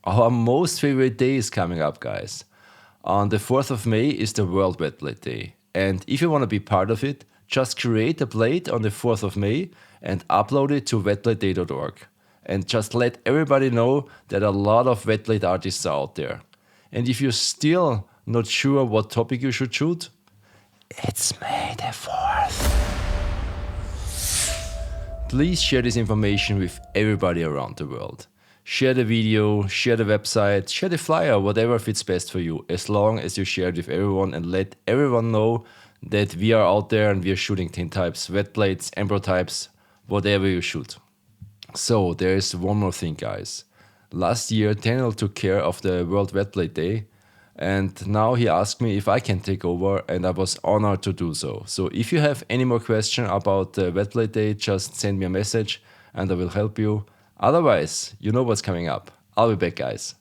Our most favorite day is coming up, guys. On the 4th of May is the World Wetplate Day. And if you want to be part of it, just create a plate on the 4th of May and upload it to wetplateday.org. And just let everybody know that a lot of wetplate artists are out there. And if you're still not sure what topic you should shoot, it's May the 4th. Please share this information with everybody around the world. Share the video, share the website, share the flyer, whatever fits best for you, as long as you share it with everyone and let everyone know that we are out there and we are shooting tint types, wet plates, embro types, whatever you shoot. So there is one more thing, guys. Last year, Daniel took care of the World Wetplate Day, and now he asked me if I can take over, and I was honored to do so. So if you have any more questions about the Wetplate Day, just send me a message and I will help you. Otherwise, you know what's coming up. I'll be back, guys.